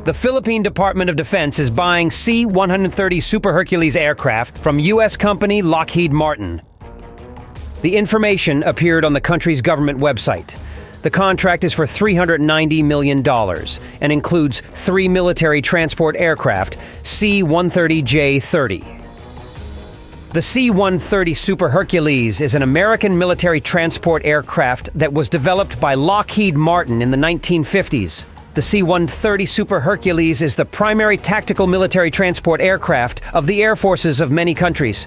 The Philippine Department of Defense is buying C-130 Super Hercules aircraft from U.S. company Lockheed Martin. The information appeared on the country's government website. The contract is for $390 million and includes 3 military transport aircraft, C-130J-30. The C-130 Super Hercules is an American military transport aircraft that was developed by Lockheed Martin in the 1950s. The C-130 Super Hercules is the primary tactical military transport aircraft of the air forces of many countries.